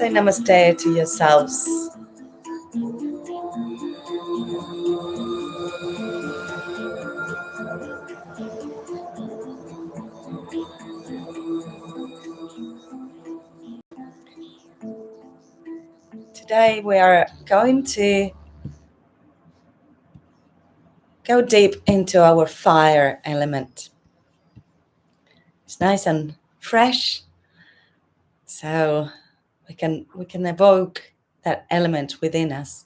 Say namaste to yourselves. Today we are going to go deep into our fire element. It's nice and fresh, so we can evoke that element within us.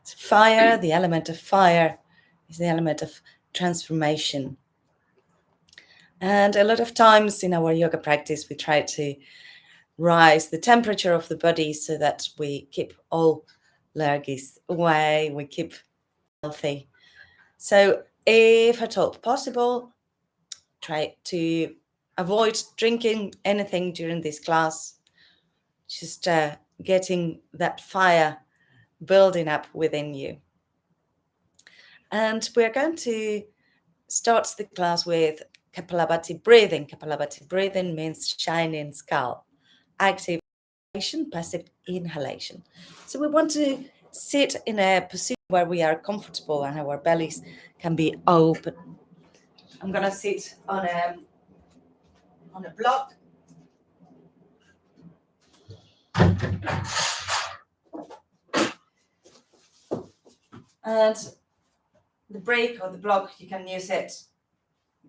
So fire, the element of fire, is the element of transformation. And a lot of times in our yoga practice, we try to rise the temperature of the body so that we keep all lurgies away, we keep healthy. So if at all possible, try to avoid drinking anything during this class, just getting that fire building up within you. And we're going to start the class with Kapalabhati breathing. Kapalabhati breathing means shining skull. Active inhalation, passive inhalation. So we want to sit in a position where we are comfortable and our bellies can be open. I'm going to sit on a block. And the break or the block, you can use it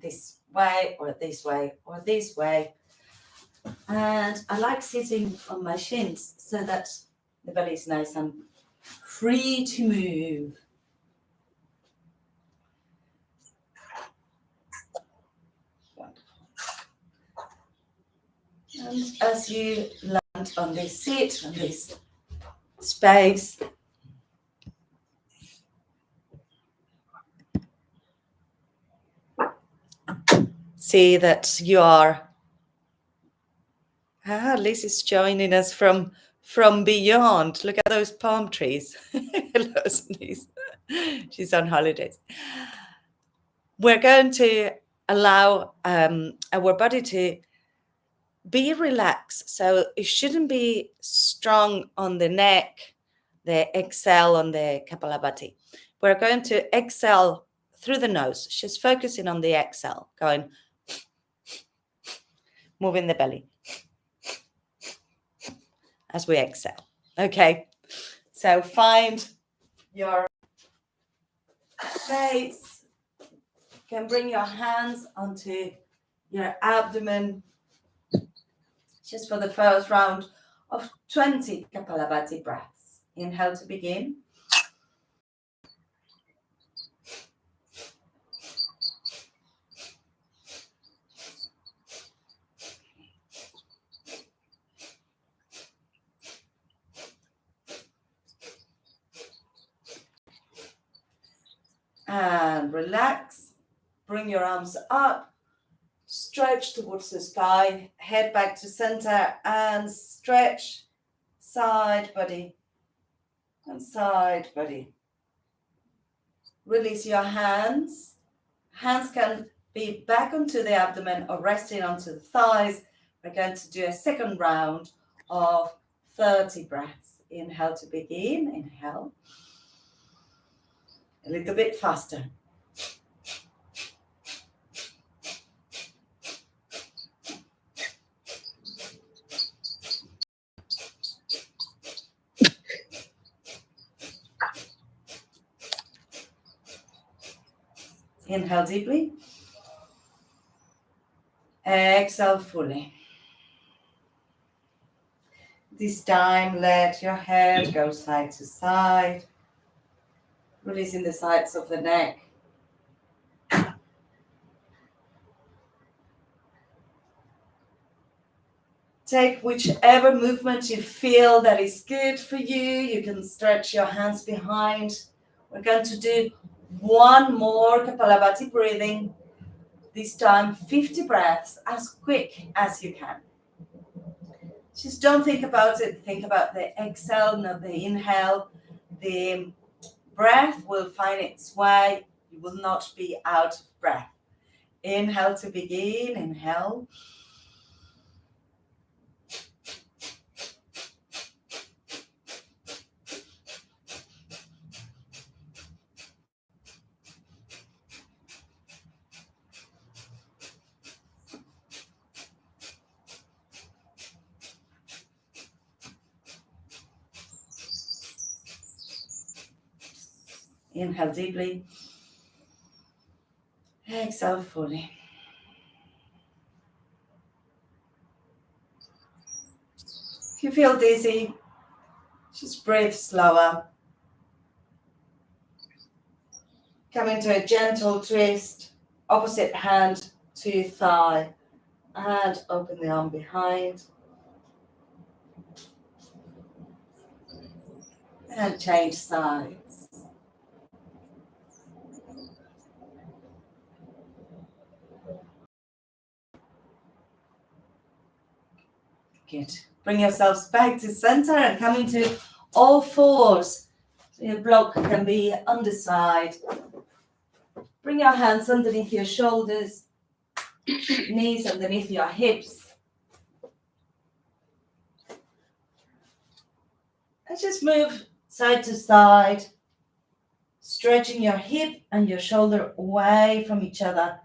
this way or this way or this way. And I like sitting on my shins so that the belly is nice and free to move. And as you land on this seat, on this space, see that you are. Liz is joining us from beyond. Look at those palm trees. Hello, Liz. She's on holidays. We're going to allow our body to be relaxed. So it shouldn't be strong on the neck, the exhale on the Kapalabhati. We're going to exhale through the nose, just focusing on the exhale, going, moving the belly as we exhale. Okay, so find your space. You can bring your hands onto your abdomen just for the first round of 20 Kapalabhati breaths. Inhale to begin. And relax. Bring your arms up. Stretch towards the sky. Head back to center and stretch. Side body and side body. Release your hands. Hands can be back onto the abdomen or resting onto the thighs. We're going to do a second round of 30 breaths. Inhale to begin. Inhale. A little bit faster. Inhale deeply. Exhale fully. This time, let your head go side to side, releasing the sides of the neck. Take whichever movement you feel that is good for you. You can stretch your hands behind. We're going to do one more Kapalabhati breathing. This time, 50 breaths, as quick as you can. Just don't think about it. Think about the exhale, not the inhale. The breath will find its way. You will not be out of breath. Inhale to begin. Inhale. Inhale deeply. Exhale fully. If you feel dizzy, just breathe slower. Come into a gentle twist, opposite hand to thigh, and open the arm behind. And change sides. Good. Bring yourselves back to center and come into all fours. So your block can be underside. Bring your hands underneath your shoulders, knees underneath your hips. And just move side to side, stretching your hip and your shoulder away from each other.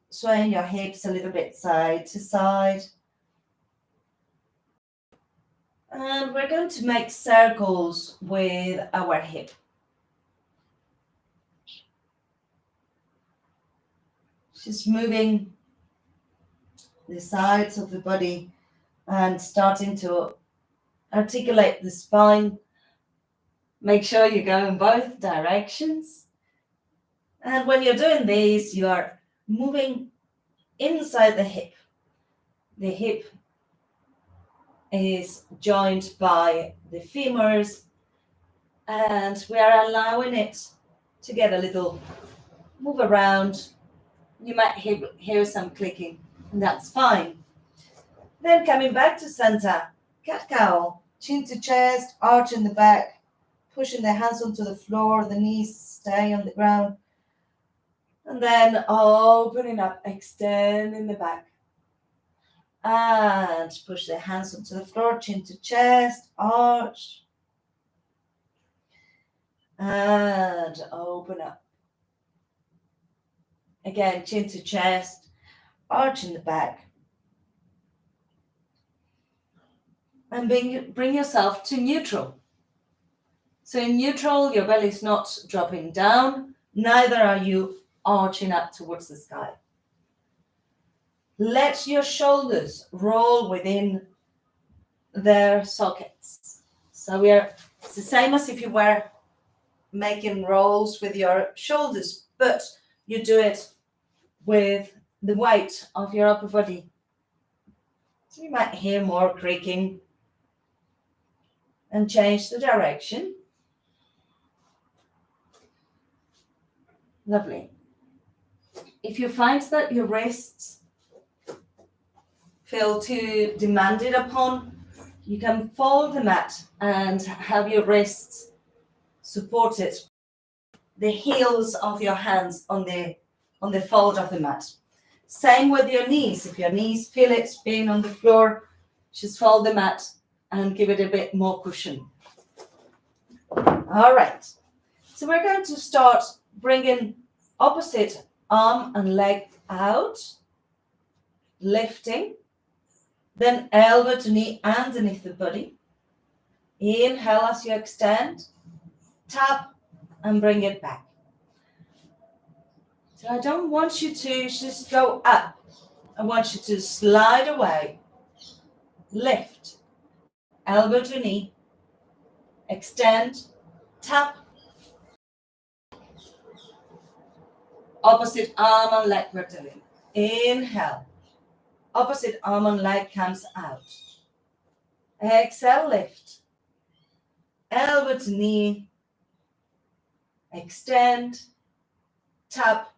Swaying your hips a little bit side to side. And we're going to make circles with our hip. Just moving the sides of the body and starting to articulate the spine. Make sure you go in both directions. And when you're doing these, you are moving inside the hip. The hip is joined by the femurs, and we are allowing it to get a little move around. You might hear some clicking, and that's fine. Then coming back to center, cat-cow, chin to chest, arch in the back, pushing the hands onto the floor, the knees stay on the ground. And then opening up, extending the back. And push the hands onto the floor, chin to chest, arch. And open up. Again, chin to chest, arch in the back. And bring yourself to neutral. So in neutral, your belly is not dropping down, neither are you arching up towards the sky. Let your shoulders roll within their sockets. So it's the same as if you were making rolls with your shoulders, but you do it with the weight of your upper body. So you might hear more creaking. And change the direction. Lovely. If you find that your wrists feel too demanded upon, you can fold the mat and have your wrists supported, the heels of your hands on the fold of the mat. Same with your knees. If your knees feel it being on the floor, just fold the mat and give it a bit more cushion. All right. So we're going to start bringing opposite arm and leg out, lifting, then elbow to knee underneath the body. Inhale as you extend, tap, and bring it back. So I don't want you to just go up. I want you to slide away, lift, elbow to knee, extend, tap, opposite arm and leg we're doing. Inhale, opposite arm and leg comes out. Exhale, lift, elbow to knee, extend, tap,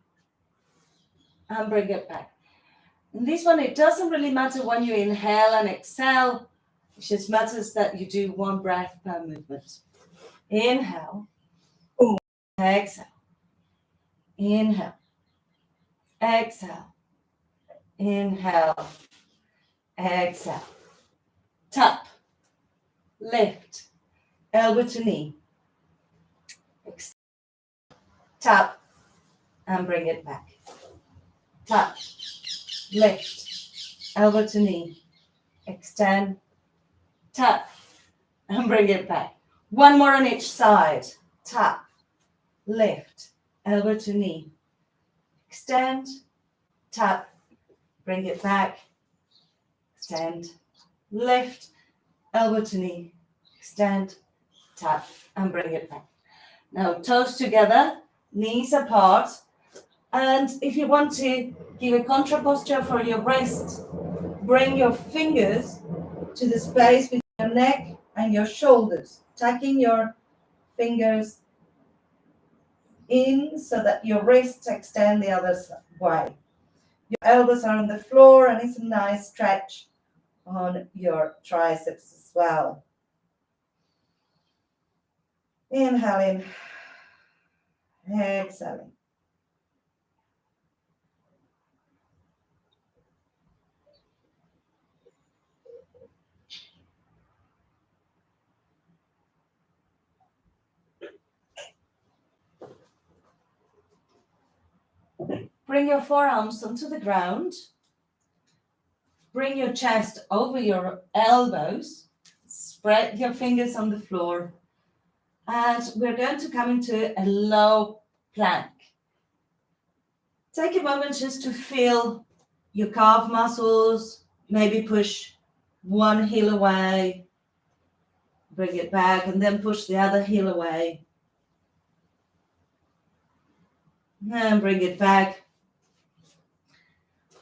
and bring it back. In this one, it doesn't really matter when you inhale and exhale. It just matters that you do one breath per movement. Inhale, exhale, inhale, exhale, inhale, exhale, tap, lift, elbow to knee, extend, tap, and bring it back. Tap, lift, elbow to knee, extend, tap, and bring it back. One more on each side. Tap, lift, elbow to knee, extend, tap, bring it back, extend, lift, elbow to knee, extend, tap, and bring it back. Now toes together, knees apart, and if you want to give a contra posture for your wrist, bring your fingers to the space between your neck and your shoulders, tucking your fingers in so that your wrists extend the other way. Your elbows are on the floor, and it's a nice stretch on your triceps as well. Inhaling, exhaling. Bring your forearms onto the ground. Bring your chest over your elbows. Spread your fingers on the floor. And we're going to come into a low plank. Take a moment just to feel your calf muscles. Maybe push one heel away. Bring it back and then push the other heel away. And bring it back.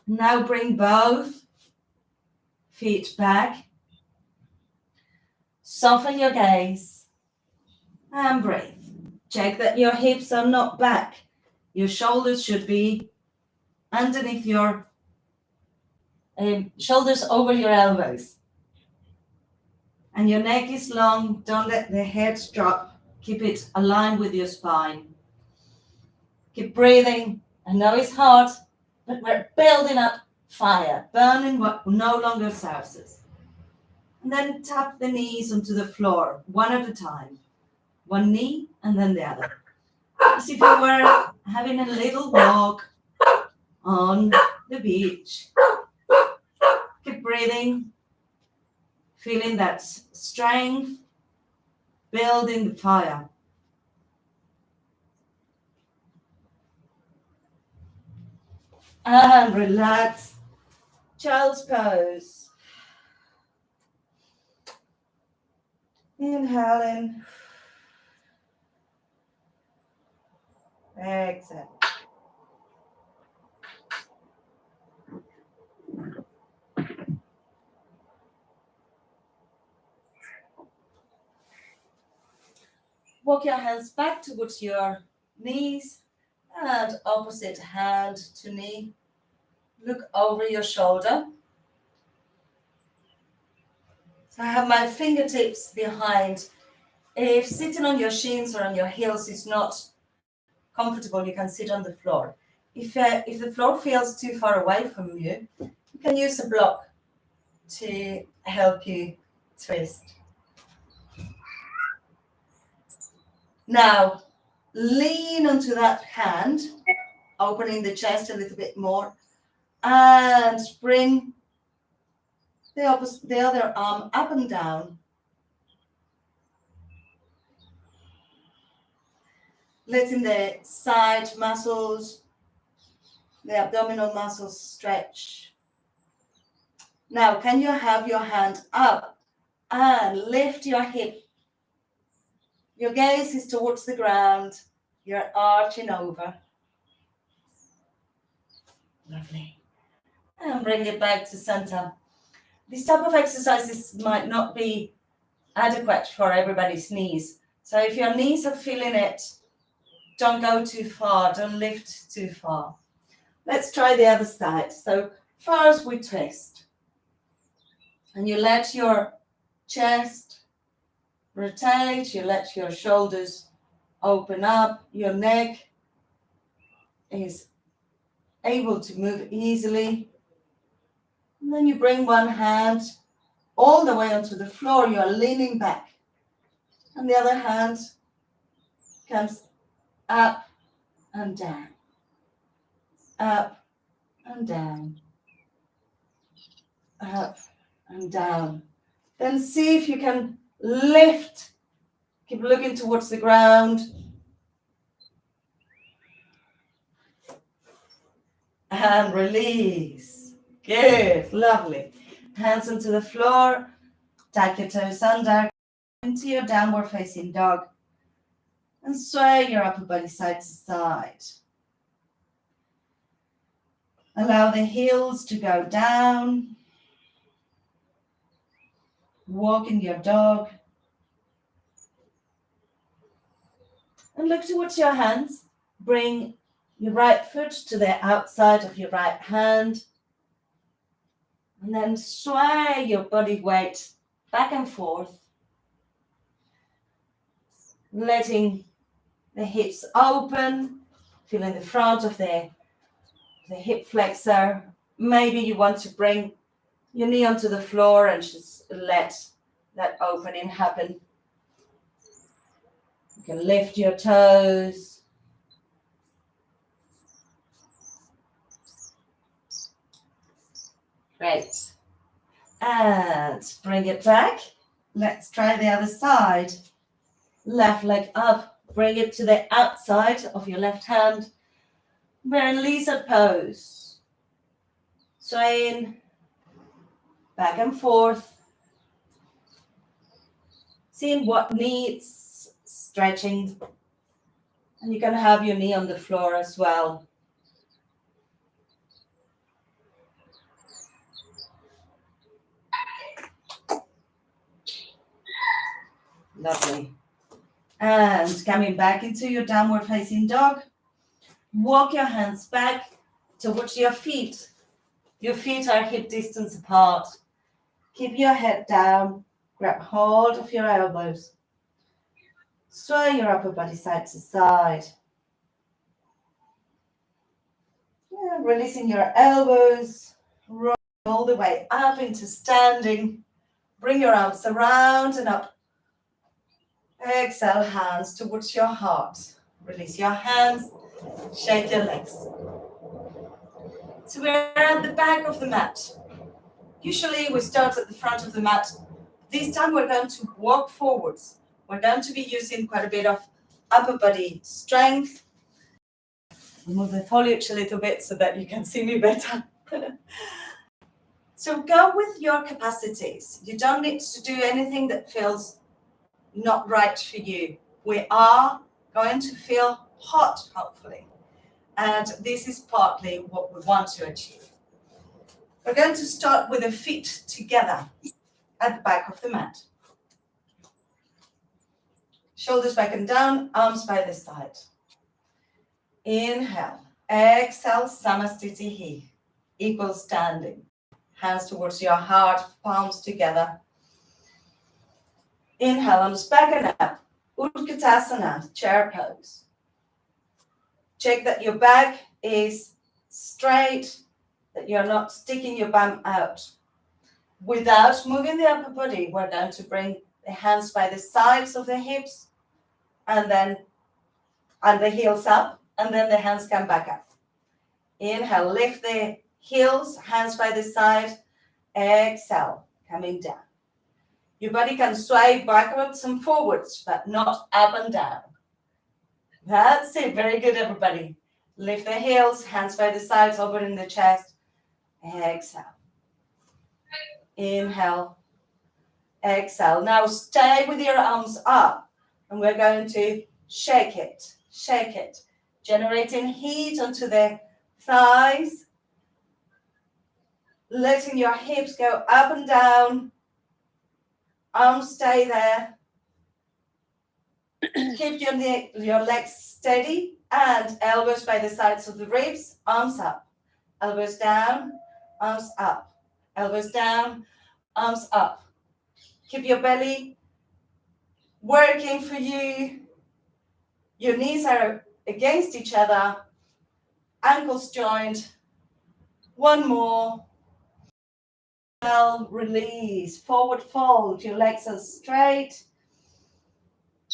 Now bring both feet back. Soften your gaze and breathe. Check that your hips are not back. Your shoulders should be underneath your shoulders over your elbows. And your neck is long. Don't let the head drop. Keep it aligned with your spine. Keep breathing. I know it's hard, but we're building up fire, burning what no longer serves us. And then tap the knees onto the floor, one at a time. One knee and then the other. As if you were having a little walk on the beach. Keep breathing, feeling that strength, building the fire. And relax. Child's pose. Inhaling. Exhale. Walk your hands back towards your knees and opposite hand to knee. Look over your shoulder. So I have my fingertips behind. If sitting on your shins or on your heels is not comfortable, you can sit on the floor. If the floor feels too far away from you, you can use a block to help you twist. Now, lean onto that hand, opening the chest a little bit more, and bring the other arm up and down. Letting the side muscles, the abdominal muscles stretch. Now, can you have your hand up and lift your hip? Your gaze is towards the ground. You're arching over. Lovely. And bring it back to center. This type of exercises might not be adequate for everybody's knees. So if your knees are feeling it, don't go too far. Don't lift too far. Let's try the other side. So first we twist. And you let your chest rotate. You let your shoulders open up. Your neck is able to move easily. And then you bring one hand all the way onto the floor. You are leaning back. And the other hand comes up and down. Up and down. Up and down. Then see if you can lift. Keep looking towards the ground. and release. Good, lovely. Hands onto the floor, tuck your toes under, into your downward facing dog, and sway your upper body side to side. Allow the heels to go down. Walk in your dog. And look towards your hands. Bring your right foot to the outside of your right hand. And then sway your body weight back and forth. Letting the hips open. Feeling the front of the hip flexor. Maybe you want to bring your knee onto the floor and just let that opening happen. You can lift your toes. Great. And bring it back. Let's try the other side. Left leg up. Bring it to the outside of your left hand. We're in lizard pose. Swaying back and forth. Seeing what needs stretching. And you can have your knee on the floor as well. Lovely. And coming back into your downward facing dog. Walk your hands back towards your feet. Your feet are hip distance apart. Keep your head down. Grab hold of your elbows. Sway your upper body side to side. Yeah, releasing your elbows. Roll all the way up into standing. Bring your arms around and up. Exhale, hands towards your heart. Release your hands. Shake your legs. So we're at the back of the mat. Usually we start at the front of the mat. This time we're going to walk forwards. We're going to be using quite a bit of upper body strength. Move the foliage a little bit so that you can see me better. So go with your capacities. You don't need to do anything that feels not right for you. We are going to feel hot, hopefully. And this is partly what we want to achieve. We're going to start with the feet together at the back of the mat. Shoulders back and down, arms by the side. Inhale. Exhale, Samastitihi. Equal standing. Hands towards your heart, palms together. Inhale, arms back and up. Utkatasana, chair pose. Check that your back is straight, that you're not sticking your bum out. Without moving the upper body, we're going to bring the hands by the sides of the hips and the heels up, and then the hands come back up. Inhale, lift the heels, hands by the side. Exhale, coming down. Your body can sway backwards and forwards, but not up and down. That's it. Very good, everybody. Lift the heels, hands by the sides, opening the chest. Exhale. Inhale. Exhale. Now stay with your arms up, and we're going to shake it, generating heat onto the thighs, letting your hips go up and down. Arms stay there. Keep your legs steady and elbows by the sides of the ribs, arms up, elbows down, arms up, elbows down, arms up. Keep your belly working for you. Your knees are against each other, ankles joined. One more. Release, forward fold, your legs are straight.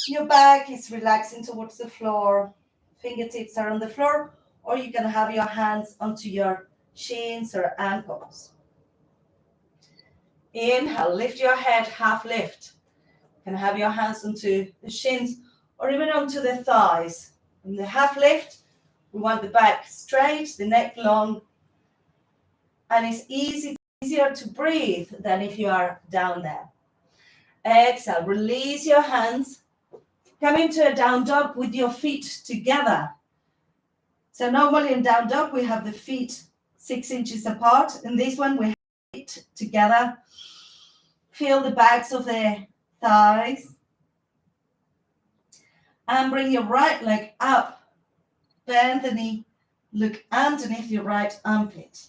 Your back is relaxing towards the floor. Fingertips are on the floor, or you can have your hands onto your shins or ankles. Inhale, lift your head, half lift. You can have your hands onto the shins or even onto the thighs. In the half lift, we want the back straight, the neck long, And it's easier to breathe than if you are down there. Exhale, release your hands. Come into a down dog with your feet together. So normally in down dog, we have the feet 6 inches apart. In this one, we have feet together. Feel the backs of the thighs. And bring your right leg up. Bend the knee. Look underneath your right armpit.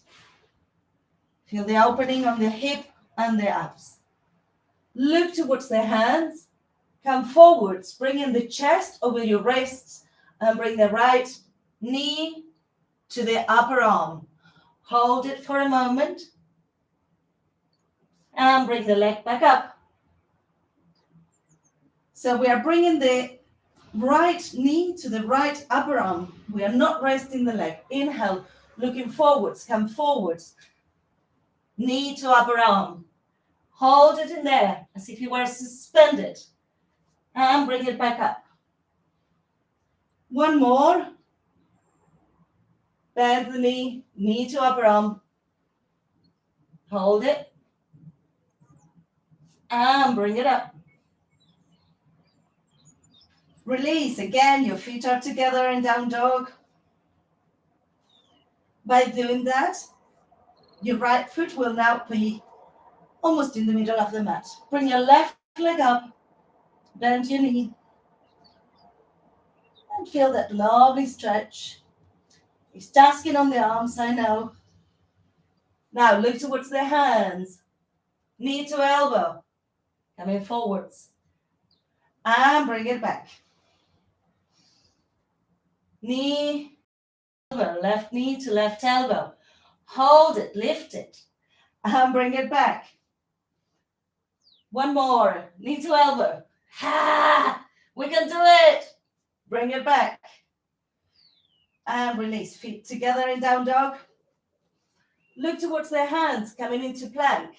Feel the opening on the hip and the abs. Look towards the hands. Come forwards, bringing the chest over your wrists and bring the right knee to the upper arm. Hold it for a moment and bring the leg back up. So we are bringing the right knee to the right upper arm. We are not resting the leg. Inhale, looking forwards, come forwards. Knee to upper arm. Hold it in there as if you were suspended. And bring it back up. One more. Bend the knee, knee to upper arm. Hold it. And bring it up. Release. Again, your feet are together in down dog. By doing that, your right foot will now be almost in the middle of the mat. Bring your left leg up. Bend your knee. And feel that lovely stretch. It's tasking on the arms, I know. Now look towards the hands. Knee to elbow. Coming forwards. And bring it back. Knee, elbow, left knee to left elbow. Hold it, lift it. And bring it back. One more. Knee to elbow. Ha! We can do it. Bring it back. And release. Feet together in down dog. Look towards the hands coming into plank.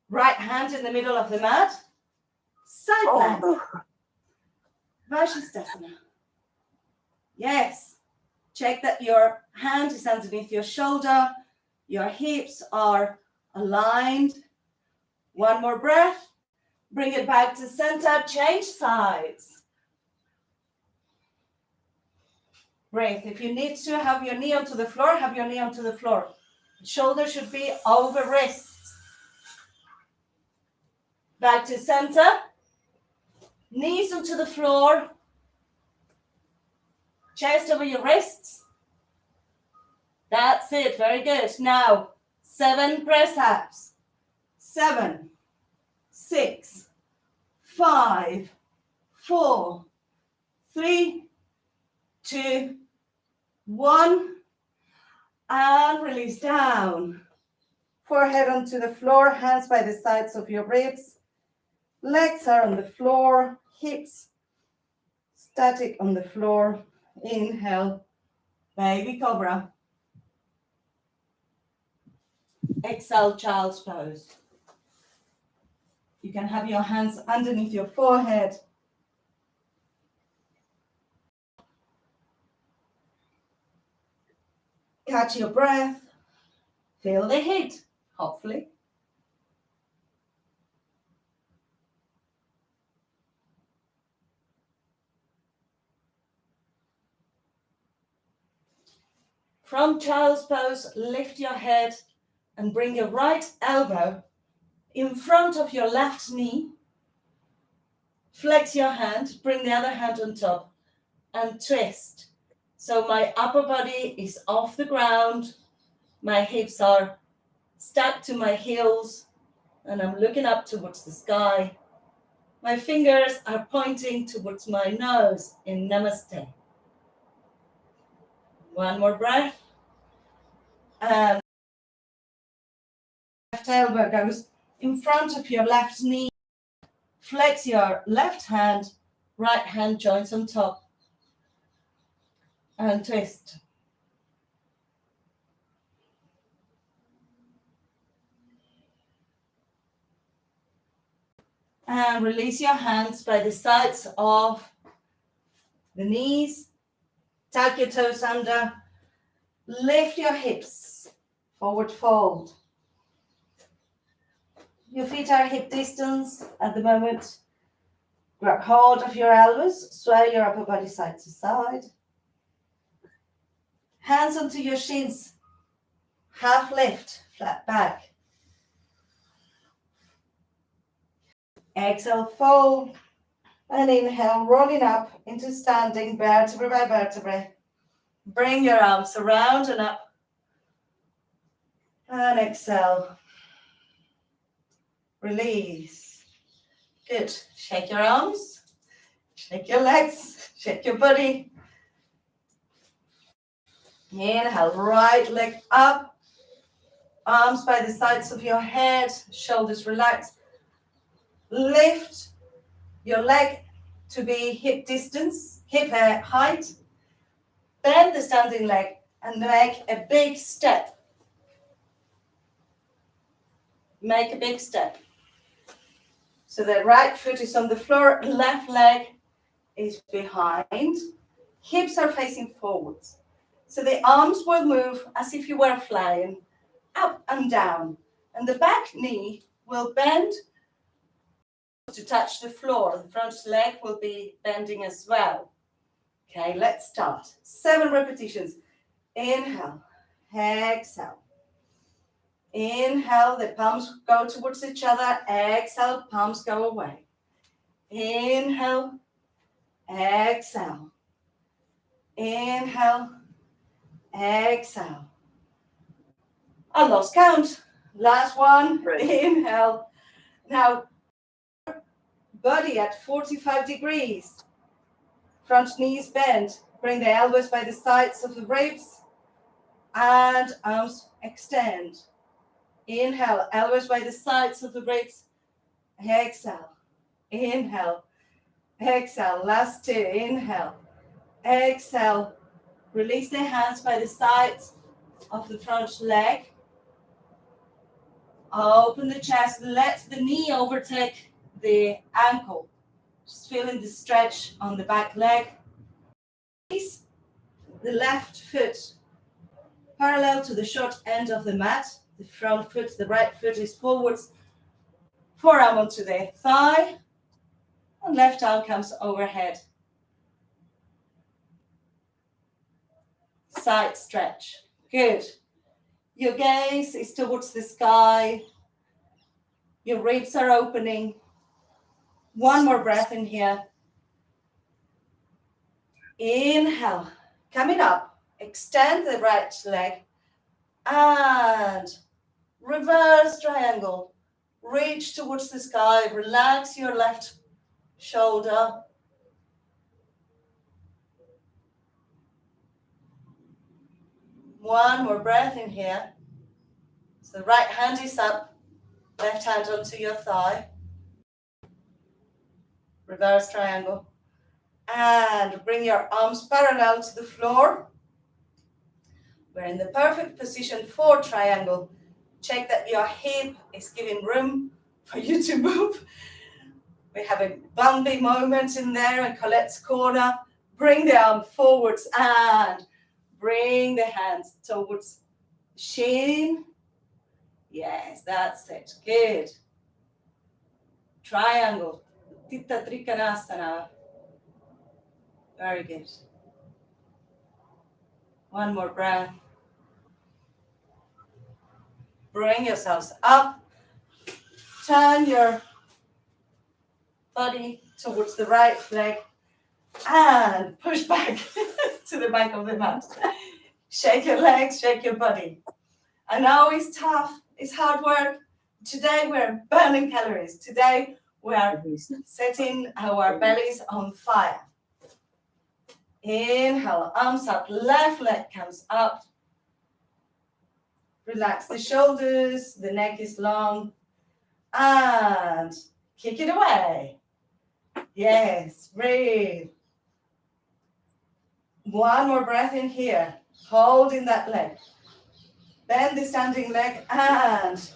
Right hand in the middle of the mat. Side plank. Vashisthasana. Yes. Check that your hand is underneath your shoulder. Your hips are aligned. One more breath. Bring it back to center. Change sides. Breathe. If you need to have your knee onto the floor, have your knee onto the floor. Shoulder should be over wrists. Back to center. Knees onto the floor. Chest over your wrists. That's it. Very good. Now, 7 press ups. 7, 6, 5, 4, 3, 2, 1. And release down. Forehead onto the floor. Hands by the sides of your ribs. Legs are on the floor. Hips static on the floor. Inhale, baby cobra. Exhale, child's pose. You can have your hands underneath your forehead. Catch your breath. Feel the heat, hopefully. From child's pose, lift your head and bring your right elbow in front of your left knee. Flex your hand, bring the other hand on top and twist. So my upper body is off the ground. My hips are stuck to my heels and I'm looking up towards the sky. My fingers are pointing towards my nose in Namaste. One more breath. And left elbow goes in front of your left knee. Flex your left hand, right hand joins on top. And twist. And release your hands by the sides of the knees. Tuck your toes under. Lift your hips, forward fold. Your feet are hip distance at the moment. Grab hold of your elbows, sway your upper body side to side. Hands onto your shins, half lift, flat back. Exhale, fold, and inhale, rolling up into standing, vertebra by vertebra. Bring your arms around and up. And exhale. Release. Good. Shake your arms, shake your legs, shake your body. Inhale, right leg up. Arms by the sides of your head, shoulders relaxed. Lift your leg to be hip distance, hip height. Bend the standing leg and make a big step. Make a big step. So the right foot is on the floor, left leg is behind. Hips are facing forwards. So the arms will move as if you were flying, up and down. And the back knee will bend to touch the floor. The front leg will be bending as well. Okay, let's start. 7 repetitions. Inhale, exhale. Inhale, the palms go towards each other. Exhale, palms go away. Inhale, exhale. Inhale, exhale. I lost count. Last one. Right. Inhale. Now, body at 45 degrees. Front knees bent. Bring the elbows by the sides of the ribs. And arms extend. Inhale, elbows by the sides of the ribs. Exhale. Inhale. Exhale. Last 2. Inhale. Exhale. Release the hands by the sides of the front leg. Open the chest. Let the knee overtake the ankle. Just feeling the stretch on the back leg. Release the left foot parallel to the short end of the mat. The front foot, the right foot is forwards. Forearm onto the thigh. And left arm comes overhead. Side stretch. Good. Your gaze is towards the sky. Your ribs are opening. One more breath in here. Inhale. Coming up. Extend the right leg. And reverse triangle. Reach towards the sky. Relax your left shoulder. One more breath in here. So the right hand is up. Left hand onto your thigh. Reverse triangle. And bring your arms parallel to the floor. We're in the perfect position for triangle. Check that your hip is giving room for you to move. We have a bumpy moment in there in Colette's corner. Bring the arm forwards and bring the hands towards shin. Yes, that's it. Good. Triangle. Titta Trikonasana. Very good. One more breath. Bring yourselves up. Turn your body towards the right leg and push back to the back of the mat. Shake your legs, shake your body. I know it's tough, it's hard work. Today we're burning calories. Today we're setting our bellies on fire. Inhale, arms up, left leg comes up. Relax the shoulders, the neck is long. And kick it away. Yes, breathe. One more breath in here. Holding that leg. Bend the standing leg and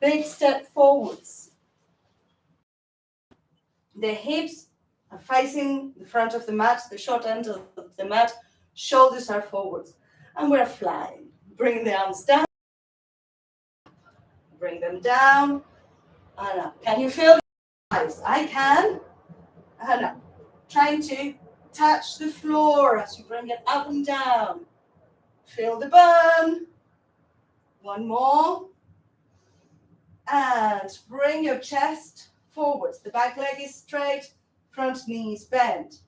big step forwards. The hips are facing the front of the mat, the short end of the mat. Shoulders are forwards. And we're flying. Bring the arms down. Bring them down and up. Can you feel the eyes? I can. And up. Trying to touch the floor as you bring it up and down. Feel the burn. One more. And bring your chest forwards. The back leg is straight, front knee is bent.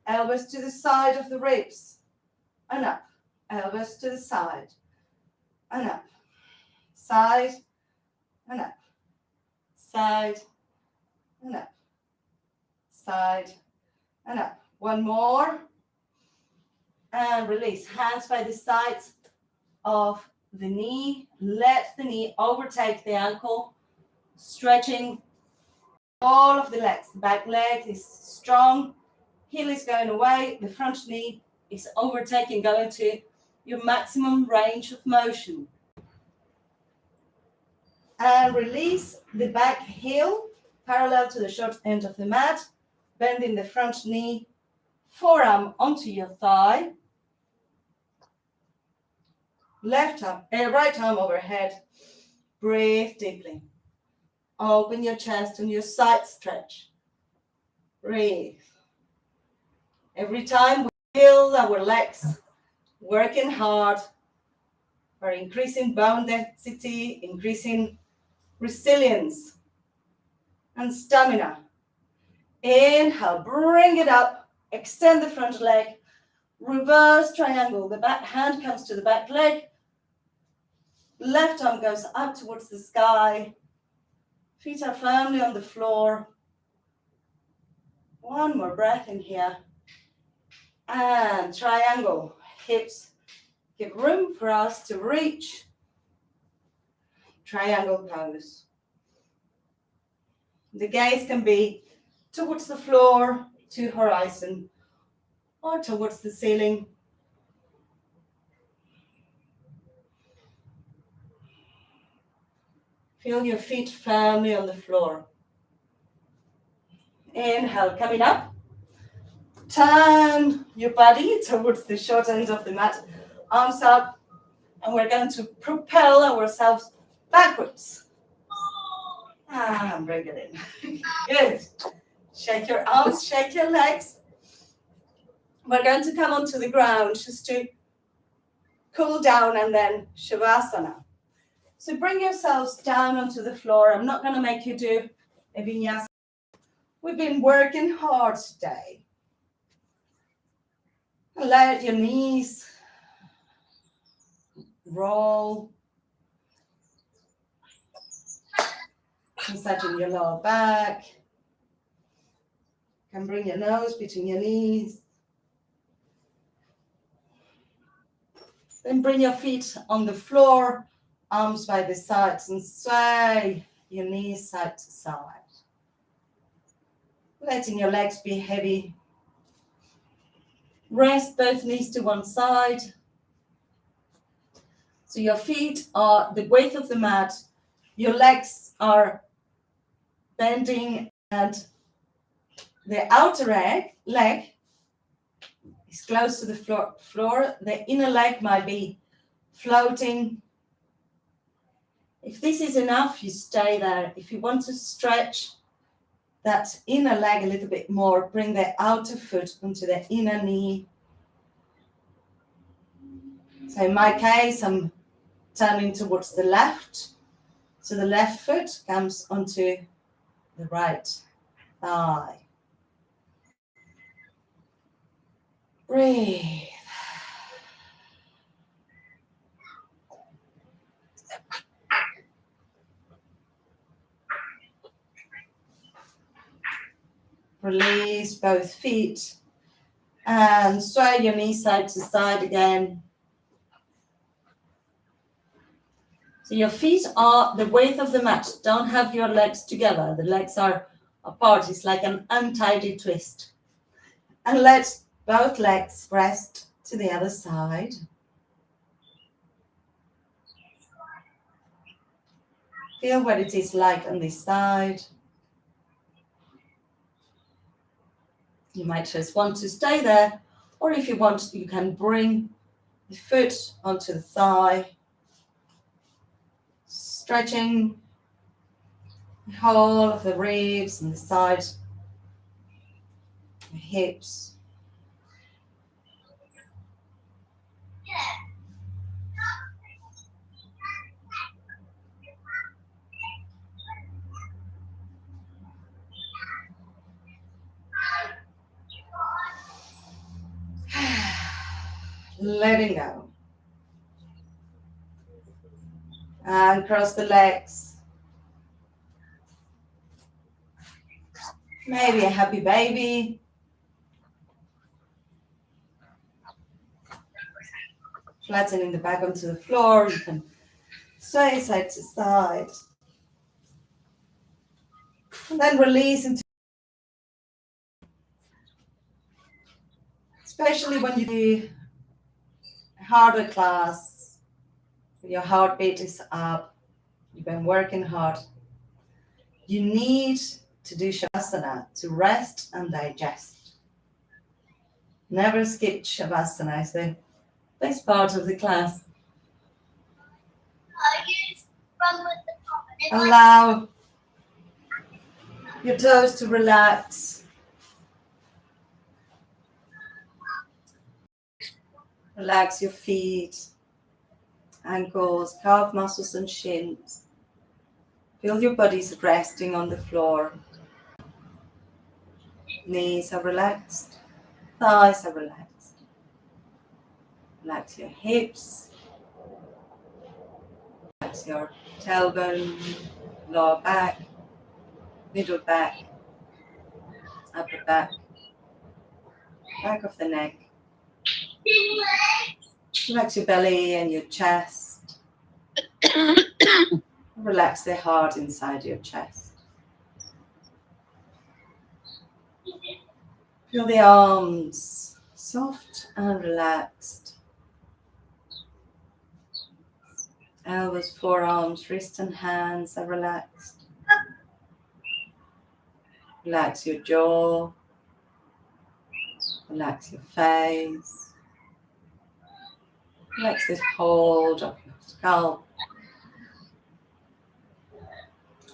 Elbows to the side of the ribs. And up. Elbows to the side. And up. Side and up. Side and up. Side and up. One more. And release. Hands by the sides of the knee. Let the knee overtake the ankle. Stretching all of the legs. The back leg is strong. Heel is going away. The front knee is overtaking, going to your maximum range of motion. And release the back heel parallel to the short end of the mat. Bending the front knee, forearm onto your thigh. Right arm overhead. Breathe deeply. Open your chest and your side stretch. Breathe. Every time we feel our legs working hard, we're increasing bone density, increasing resilience and stamina. Inhale, bring it up, extend the front leg, reverse triangle. The back hand comes to the back leg, left arm goes up towards the sky, feet are firmly on the floor. One more breath in here. And triangle, hips give room for us to reach. Triangle pose. The gaze can be towards the floor, to horizon, or towards the ceiling. Feel your feet firmly on the floor. Inhale, coming up. Turn your body towards the short end of the mat. Arms up. And we're going to propel ourselves backwards. And bring it in. Good. Shake your arms, shake your legs. We're going to come onto the ground just to cool down and then Shavasana. So bring yourselves down onto the floor. I'm not going to make you do a vinyasa. We've been working hard today. Let your knees roll. Massaging your lower back. You can bring your nose between your knees. Then bring your feet on the floor, arms by the sides, and sway your knees side to side. Letting your legs be heavy. Rest both knees to one side. So your feet are the width of the mat. Your legs are bending and the outer leg is close to the floor. The inner leg might be floating. If this is enough, you stay there. If you want to stretch that inner leg a little bit more, bring the outer foot onto the inner knee. So in my case, I'm turning towards the left. So the left foot comes onto the right thigh. Breathe. Release both feet and sway your knees side to side again. So your feet are the width of the mat. Don't have your legs together. The legs are apart. It's like an untidy twist. And let both legs rest to the other side. Feel what it is like on this side. You might just want to stay there, or if you want, you can bring the foot onto the thigh, stretching the whole of the ribs and the side, the hips. Letting go. And cross the legs. Maybe a happy baby. Flattening the back onto the floor. You can sway side to side. And then release into, especially when you do a harder class, your heartbeat is up, you've been working hard. You need to do Shavasana to rest and digest. Never skip Shavasana, it's the best part of the class. Allow your toes to relax. Relax your feet, ankles, calf muscles and shins. Feel your body's resting on the floor. Knees are relaxed, thighs are relaxed. Relax your hips. Relax your tailbone, lower back, middle back, upper back, back of the neck. Relax your belly and your chest. Relax the heart inside your chest. Feel the arms soft and relaxed. Elbows, forearms, wrists and hands are relaxed. Relax your jaw. Relax your face. Relax this hold of your scalp.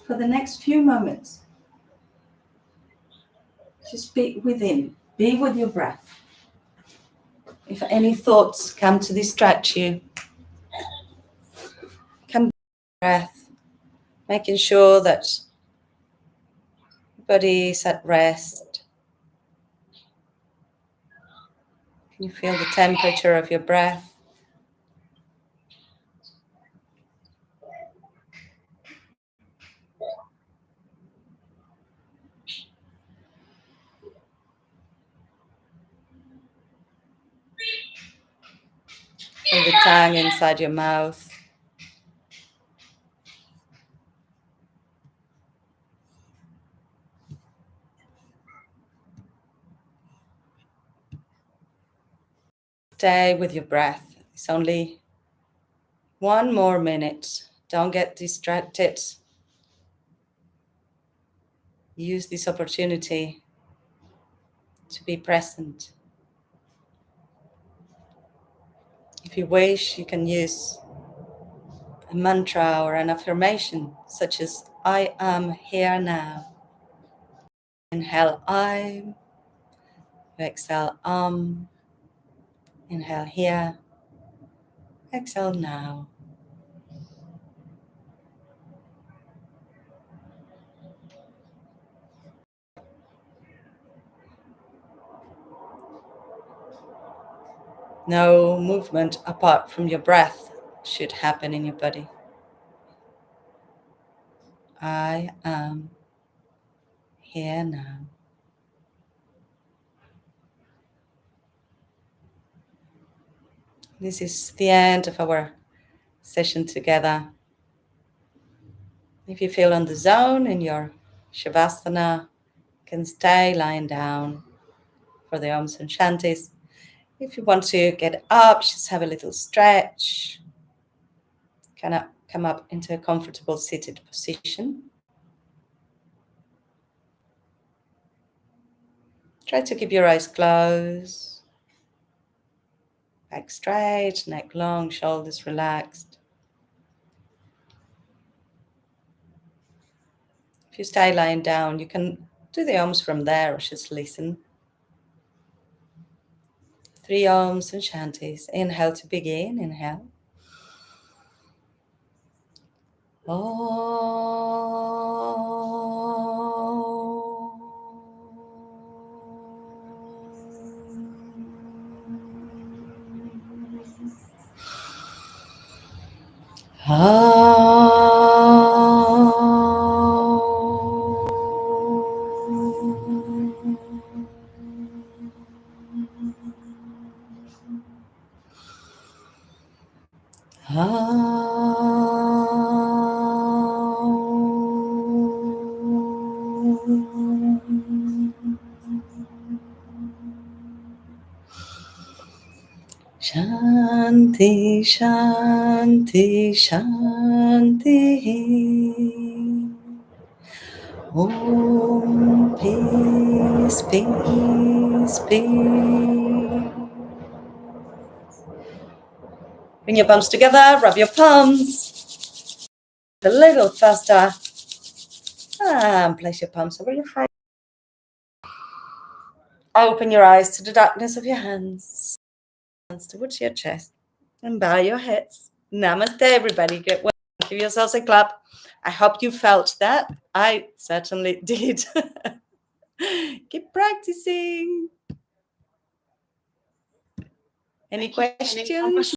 For the next few moments, just be within. Be with your breath. If any thoughts come to distract you, come back to breath, making sure that your body is at rest. Can you feel the temperature of your breath? Feel the tongue inside your mouth. Stay with your breath. It's only 1 more minute. Don't get distracted. Use this opportunity to be present. If you wish, you can use a mantra or an affirmation such as I am here now. Inhale I, exhale inhale here, exhale now. No movement apart from your breath should happen in your body. I am here now. This is the end of our session together. If you feel on the zone in your Shavasana, you can stay lying down for the Oms and Shantis. If you want to get up, just have a little stretch. Come up into a comfortable seated position. Try to keep your eyes closed. Back straight, neck long, shoulders relaxed. If you stay lying down, you can do the Oms from there or just listen. 3 Oms and Shantis. Inhale to begin. Inhale. Shanti, Shanti, Shanti. Om, peace, peace, peace. Bring your palms together, rub your palms. A little faster. And place your palms over your heart. Open your eyes to the darkness of your hands. Hands towards your chest. And bow your heads. Namaste, everybody. Get well. Give yourselves a clap. I hope you felt that. I certainly did. Keep practicing. Any questions?